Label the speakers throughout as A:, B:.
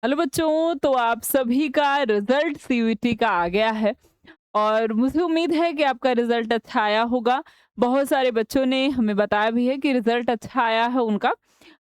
A: Hello बच्चों, तो आप सभी का रिजल्ट सीयूईटी का आ गया है और मुझे उम्मीद है कि आपका रिजल्ट अच्छा आया होगा। बहुत सारे बच्चों ने हमें बताया भी है कि रिजल्ट अच्छा आया है उनका।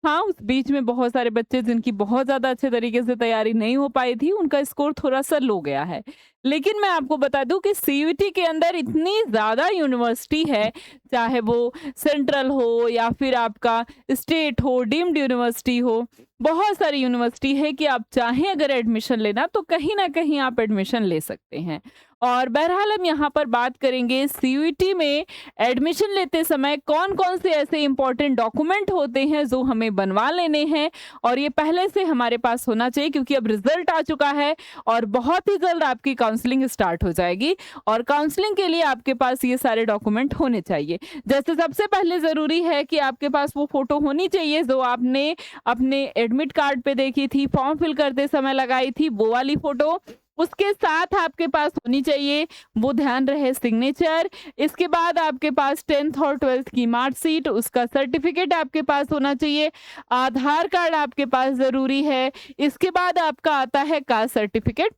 A: हाँ, उस बीच में बहुत सारे बच्चे जिनकी बहुत ज़्यादा अच्छे तरीके से तैयारी नहीं हो पाई थी, उनका स्कोर थोड़ा-सा लो गया है। लेकिन मैं आपको बता दूँ कि सीयूईटी के अंदर इतनी ज़्यादा यूनिवर्सिटी है, चाहे वो सेंट्रल हो या फिर आपका स्टेट हो, डीम्ड यूनिवर्सिटी हो, बहुत सारी यूनिवर्सिटी है कि आप चाहें अगर एडमिशन लेना तो कहीं न कहीं आप एडमिशन ले सकते हैं। और बहरहाल हम यहाँ पर बात करेंगे सीयूईटी में एडमिशन लेते समय कौन-कौन से ऐसे इम्पोर्टेंट डॉक्यूमेंट होते हैं जो हमें बनवा लेने हैं और ये पहले से हमारे पास होना चाहिए क्योंकि अब रिजल्ट आ चुका है और बहुत ही जल्द आपकी काउंसलिंग स्टार्ट हो जाएगी और काउंसलिंग के लिए आपके पास ये सारे डॉक्यूमेंट होने चाहिए। जैसे सबसे पहले ज़रूरी है कि आपके पास वो फ़ोटो होनी चाहिए जो आपने अपने एडमिट कार्ड पे देखी थी, फॉर्म फिल करते समय लगाई थी, वो वाली फ़ोटो। उसके साथ आपके पास होनी चाहिए, वो ध्यान रहे सिग्नेचर। इसके बाद आपके पास 10th और 12th की मार्कशीट, उसका सर्टिफिकेट आपके पास होना चाहिए। आधार कार्ड आपके पास ज़रूरी है। इसके बाद आपका आता है कास्ट सर्टिफिकेट।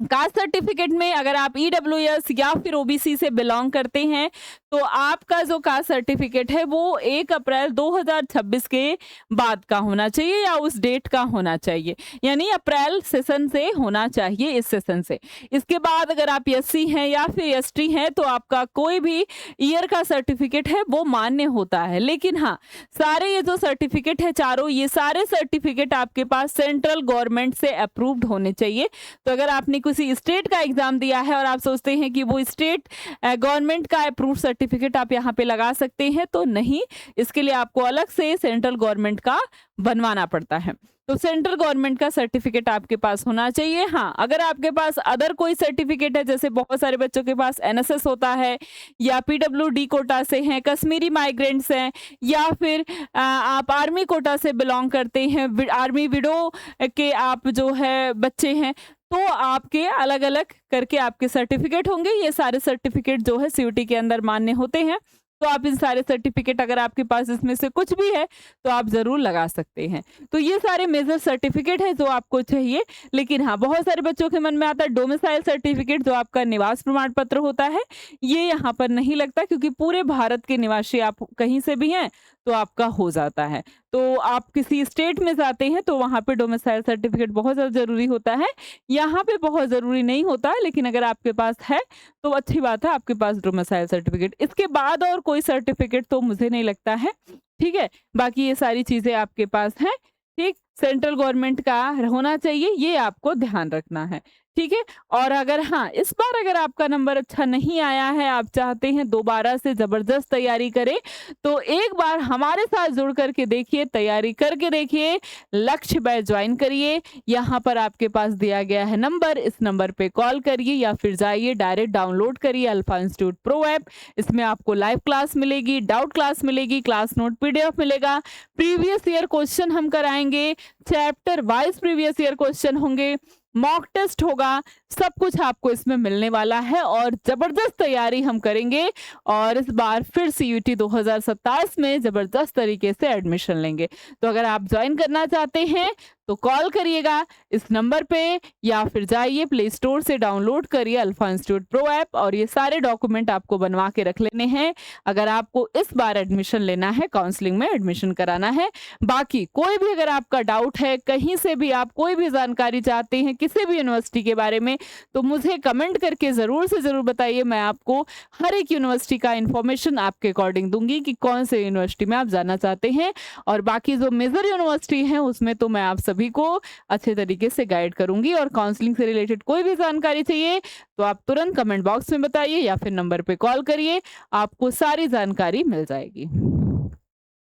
A: कास्ट सर्टिफिकेट में अगर आप ईडब्ल्यूएस या फिर ओबीसी से बिलोंग करते हैं तो आपका जो कास्ट सर्टिफिकेट है वो 1 अप्रैल 2026 के बाद का होना चाहिए या उस डेट का होना चाहिए, यानी अप्रैल सेशन से होना चाहिए, इस सेशन से। इसके बाद अगर आप एससी हैं या फिर एसटी हैं तो आपका कोई भी ईयर का सर्टिफिकेट है वो मान्य होता है। लेकिन हाँ, सारे ये जो सर्टिफिकेट है चारों, ये सारे सर्टिफिकेट आपके पास सेंट्रल गवर्नमेंट से अप्रूव्ड होने चाहिए। तो अगर आपने किसी स्टेट का एग्जाम दिया है और आप सोचते हैं कि वो स्टेट गवर्नमेंट का अप्रूव सर्टिफिकेट आप यहाँ पे लगा सकते हैं, तो नहीं, इसके लिए आपको अलग से सेंट्रल गवर्नमेंट का बनवाना पड़ता है। तो सेंट्रल गवर्नमेंट का सर्टिफिकेट आपके पास होना चाहिए। हाँ, अगर आपके पास अदर कोई सर्टिफिकेट है, जैसे बहुत सारे बच्चों के पास एनएसएस होता है या पीडब्ल्यूडी कोटा से हैं, कश्मीरी माइग्रेंट्स हैं या फिर आप आर्मी कोटा से बिलोंग करते हैं, आर्मी विडो के आप जो है बच्चे हैं, तो आपके अलग-अलग करके आपके सर्टिफिकेट होंगे। ये सारे सर्टिफिकेट जो है सीयूईटी के अंदर मान्य होते हैं। तो आप इन सारे सर्टिफिकेट, अगर आपके पास इसमें से कुछ भी है तो आप ज़रूर लगा सकते हैं। तो ये सारे मेजर सर्टिफिकेट हैं जो आपको चाहिए। लेकिन हाँ, बहुत सारे बच्चों के मन में आता है डोमिसाइल सर्टिफिकेट, जो आपका निवास प्रमाण पत्र होता है, ये यहाँ पर नहीं लगता क्योंकि पूरे भारत के निवासी आप कहीं से भी हैं तो आपका हो जाता है। तो आप किसी स्टेट में जाते हैं तो वहाँ पे डोमिसाइल सर्टिफिकेट बहुत ज़्यादा ज़रूरी होता है। यहाँ पे बहुत ज़रूरी नहीं होता है, लेकिन अगर आपके पास है तो अच्छी बात है, आपके पास डोमिसाइल सर्टिफिकेट। इसके बाद और कोई सर्टिफिकेट तो मुझे नहीं लगता है, ठीक है? बाकी ये सारी चीज़ें आपके पास हैं, ठीक? सेंट्रल गवर्नमेंट का होना चाहिए, ये आपको ध्यान रखना है, ठीक है? और अगर हाँ, इस बार अगर आपका नंबर अच्छा नहीं आया है, आप चाहते हैं दोबारा से ज़बरदस्त तैयारी करें, तो एक बार हमारे साथ जुड़ कर के देखिए, तैयारी करके देखिए, लक्ष्य बैच ज्वाइन करिए। यहाँ पर आपके पास दिया गया है नंबर, इस नंबर पे कॉल करिए या फिर जाइए डायरेक्ट डाउनलोड करिए अल्फा इंस्टीट्यूट प्रो ऐप। इसमें आपको लाइव क्लास मिलेगी, डाउट क्लास मिलेगी, क्लास नोट पीडीएफ मिलेगा, प्रीवियस ईयर क्वेश्चन हम कराएंगे, chapter wise previous year question होंगे, मॉक टेस्ट होगा, सब कुछ आपको इसमें मिलने वाला है और जबरदस्त तैयारी हम करेंगे और इस बार फिर सीयूईटी 2027 में जबरदस्त तरीके से एडमिशन लेंगे। तो अगर आप ज्वाइन करना चाहते हैं तो कॉल करिएगा इस नंबर पे या फिर जाइए प्ले स्टोर से डाउनलोड करिए अल्फा इंस्टीट्यूट प्रो ऐप और ये सारे डॉक्यूमेंट आपको बनवा के रख लेने हैं अगर आपको इस बार एडमिशन लेना है, काउंसलिंग में एडमिशन कराना है। बाकी कोई भी अगर आपका डाउट है, कहीं से भी आप कोई भी जानकारी चाहते हैं किसी भी यूनिवर्सिटी के बारे में, तो मुझे कमेंट करके ज़रूर से ज़रूर बताइए। मैं आपको हर एक यूनिवर्सिटी का इन्फॉर्मेशन आपके अकॉर्डिंग दूंगी कि कौन से यूनिवर्सिटी में आप जाना चाहते हैं और बाकी जो मेजर यूनिवर्सिटी हैं उसमें तो मैं आप सभी को अच्छे तरीके से गाइड करूंगी। और काउंसलिंग से रिलेटेड कोई भी जानकारी चाहिए तो आप तुरंत कमेंट बॉक्स में बताइए या फिर नंबर पे कॉल करिए, आपको सारी जानकारी मिल जाएगी।